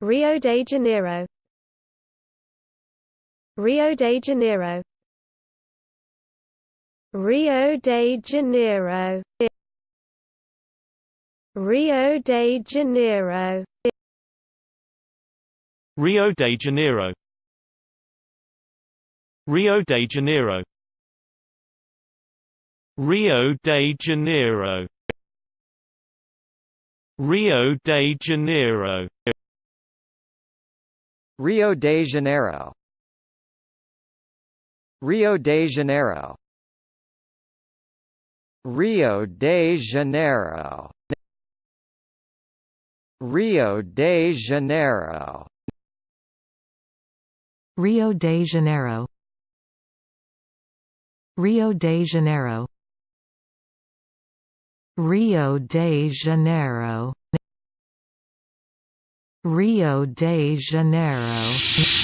Rio de Janeiro. Rio de Janeiro. Rio de Janeiro. Rio de Janeiro. Rio de Janeiro. Rio de Janeiro. Rio de Janeiro. Rio de Janeiro. Rio de Janeiro. Rio de Janeiro. Rio de Janeiro. Rio de Janeiro. Rio de Janeiro. Rio de Janeiro. Rio de Janeiro. Rio de Janeiro.